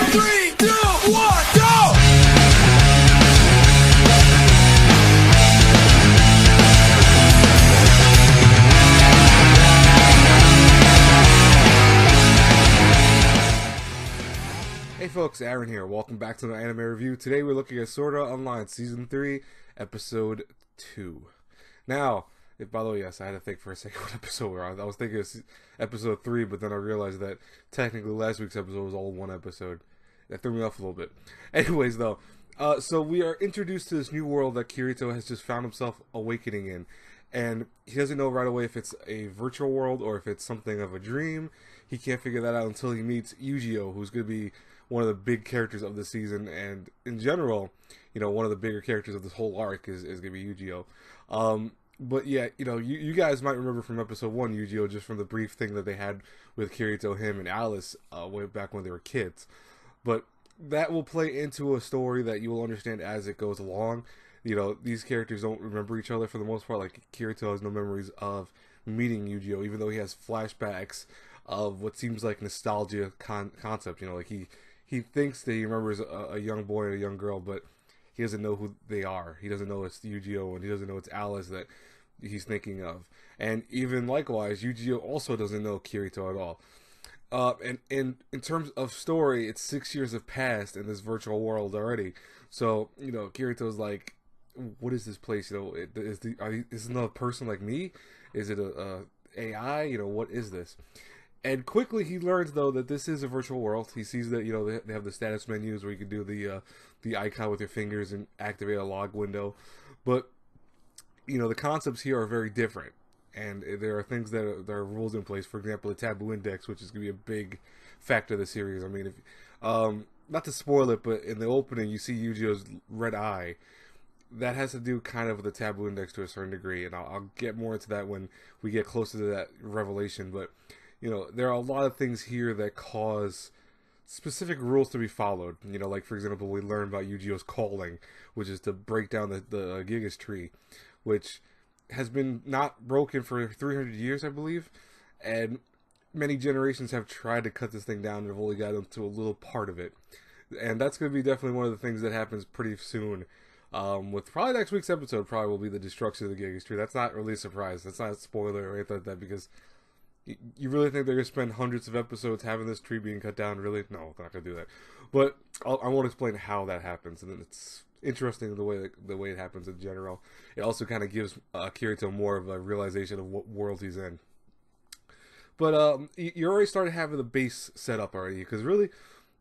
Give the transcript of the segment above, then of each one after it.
3, 2, 1, go! Hey folks, Aaron here. Welcome back to the anime review. Today we're looking at Sword Art Online Season 3, Episode 2. Now, by the way, yes, I had to think for a second what episode we're on. I was thinking it's Episode 3, but then I realized that technically last week's episode was all one episode. That threw me off a little bit. Anyways, though, so we are introduced to this new world that Kirito has just found himself awakening in. And he doesn't know right away if it's a virtual world or if it's something of a dream. He can't figure that out until he meets Yu-Gi-Oh, who's going to be one of the big characters of the season, and in general, you know, one of the bigger characters of this whole arc is going to be Yu-Gi-Oh. But yeah, you know, you guys might remember from episode 1 Yu-Gi-Oh, just from the brief thing that they had with Kirito, him, and Alice way back when they were kids. But that will play into a story that you will understand as it goes along. You know, these characters don't remember each other for the most part. Like, Kirito has no memories of meeting Yu-Gi-Oh, even though he has flashbacks of what seems like nostalgia concept. You know, like he thinks that he remembers a young boy and a young girl, but he doesn't know who they are. He doesn't know it's Yu-Gi-Oh, and he doesn't know it's Alice that he's thinking of. And even likewise, Yu-Gi-Oh also doesn't know Kirito at all. And in terms of story, it's 6 years have passed in this virtual world already. So, you know, Kirito's like, what is this place? You know, is another person like me? Is it a AI? You know, what is this? And quickly he learns, though, that this is a virtual world. He sees that, you know, they have the status menus where you can do the icon with your fingers and activate a log window. But, you know, the concepts here are very different. And there are things that there are rules in place. For example, the taboo index, which is going to be a big factor of the series. I mean, if not to spoil it, but in the opening, you see Yu-Gi-Oh's red eye. That has to do kind of with the taboo index to a certain degree. And I'll get more into that when we get closer to that revelation. But you know, there are a lot of things here that cause specific rules to be followed. You know, like, for example, we learn about Yu-Gi-Oh's calling, which is to break down the Gigas tree, which has been not broken for 300 years, I believe. And many generations have tried to cut this thing down and have only gotten to a little part of it. And that's going to be definitely one of the things that happens pretty soon. With probably next week's episode, probably will be the destruction of the Gigas tree. That's not really a surprise. That's not a spoiler or anything like that, because you really think they're going to spend hundreds of episodes having this tree being cut down? Really? No, they're not going to do that. But I won't explain how that happens. And it's interesting the way it happens in general. It also kind of gives Kirito more of a realization of what world he's in. But you already started having the base set up already, because really,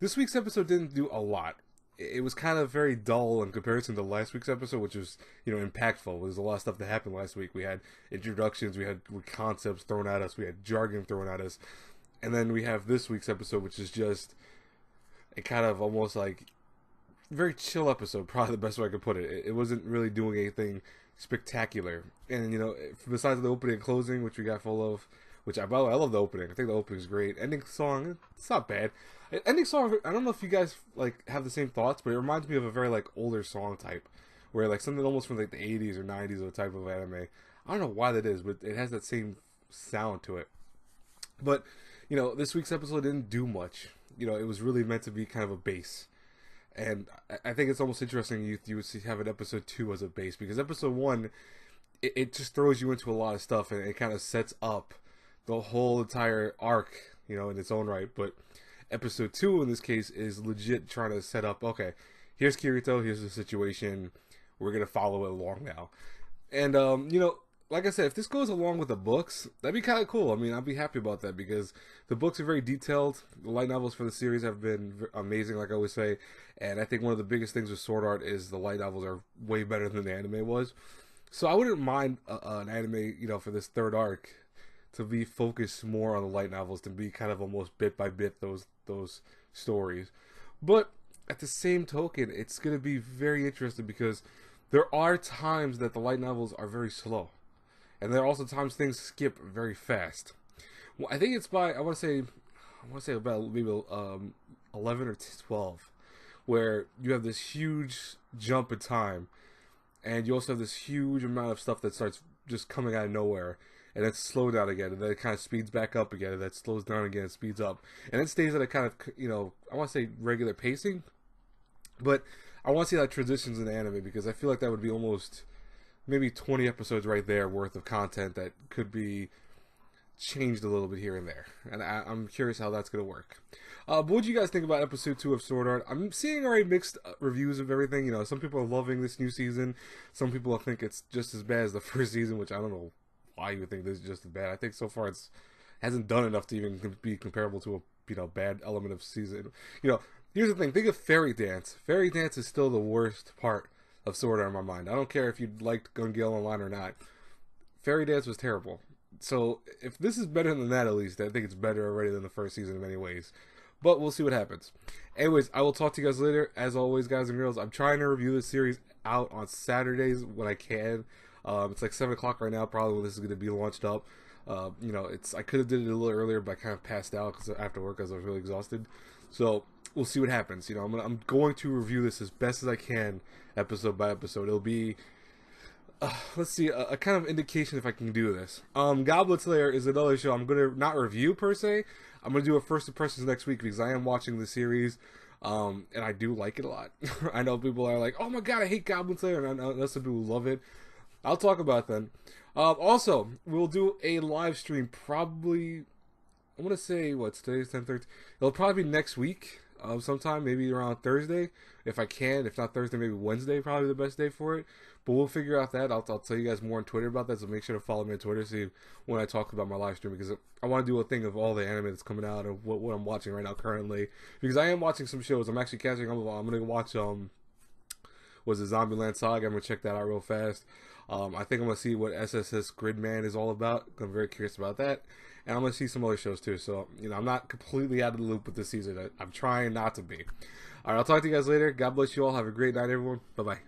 this week's episode didn't do a lot. It was kind of very dull in comparison to last week's episode, which was, you know, impactful. There's a lot of stuff that happened last week. We had introductions, we had concepts thrown at us, we had jargon thrown at us, and then we have this week's episode, which is just a kind of almost like very chill episode, probably the best way I could put it. It wasn't really doing anything spectacular. And, you know, besides the opening and closing, which we got full of, which, by the way, I love the opening. I think the opening is great. Ending song, it's not bad. Ending song, I don't know if you guys like have the same thoughts, but it reminds me of a very like older song type, where like something almost from like the 80s or 90s of type of anime. I don't know why that is, but it has that same sound to it. But, you know, this week's episode didn't do much. You know, it was really meant to be kind of a base. And I think it's almost interesting you would have an episode 2 as a base, because episode 1, it just throws you into a lot of stuff, and it kind of sets up the whole entire arc, you know, in its own right. But episode 2 in this case is legit trying to set up, okay, here's Kirito, here's the situation, we're going to follow it along now. And, you know, like I said, if this goes along with the books, that'd be kind of cool. I mean, I'd be happy about that, because the books are very detailed. The light novels for the series have been amazing, like I always say. And I think one of the biggest things with Sword Art is the light novels are way better than the anime was. So I wouldn't mind an anime, you know, for this third arc to be focused more on the light novels, to be kind of almost bit by bit those stories. But at the same token, it's going to be very interesting, because there are times that the light novels are very slow. And there are also times things skip very fast. Well, I think it's by, I want to say about maybe 11 or 12, where you have this huge jump in time, and you also have this huge amount of stuff that starts just coming out of nowhere. and then slow down again, and then it kind of speeds back up again, and then slows down again and speeds up, and it stays at a kind of, you know, I want to say regular pacing, but I want to see that transitions into anime, because I feel like that would be almost maybe 20 episodes right there worth of content that could be changed a little bit here and there, and I'm curious how that's going to work. But what do you guys think about episode 2 of Sword Art? I'm seeing already mixed reviews of everything. You know, some people are loving this new season. Some people think it's just as bad as the first season, which I don't know why you would think this is just as bad. I think so far it's hasn't done enough to even be comparable to a, you know, bad element of season. You know, here's the thing. Think of Fairy Dance. Fairy Dance is still the worst part of Sword Art in my mind. I don't care if you liked Gun Gale Online or not. Fairy Dance was terrible. So if this is better than that, at least I think it's better already than the first season in many ways. But we'll see what happens. Anyways, I will talk to you guys later. As always, guys and girls, I'm trying to review this series out on Saturdays when I can. It's like 7 o'clock right now, probably when this is going to be launched up. You know, I could have did it a little earlier, but I kind of passed out because after work, because I was really exhausted. So we'll see what happens. You know, I'm going to review this as best as I can, episode by episode. It'll be let's see, a kind of indication if I can do this. Goblet Slayer is another show I'm going to not review per se. I'm going to do a first impressions next week because I am watching the series, and I do like it a lot. I know people are like, oh my god, I hate Goblin Slayer, and I know some people love it. I'll talk about it then. Also, we'll do a live stream probably, I want to say, what's today's 10/13? It'll probably be next week, sometime, maybe around Thursday, if I can. If not Thursday, maybe Wednesday, probably the best day for it. But we'll figure out that. I'll tell you guys more on Twitter about that, so make sure to follow me on Twitter, see when I talk about my live stream, because I want to do a thing of all the anime that's coming out, and what I'm watching right now currently, because I am watching some shows. I'm actually catching up. I'm going to watch, was it Zombieland Saga? I'm going to check that out real fast. I think I'm going to see what SSS Gridman is all about. I'm very curious about that. And I'm going to see some other shows too. So, you know, I'm not completely out of the loop with this season. I'm trying not to be. Alright, I'll talk to you guys later. God bless you all. Have a great night, everyone. Bye-bye.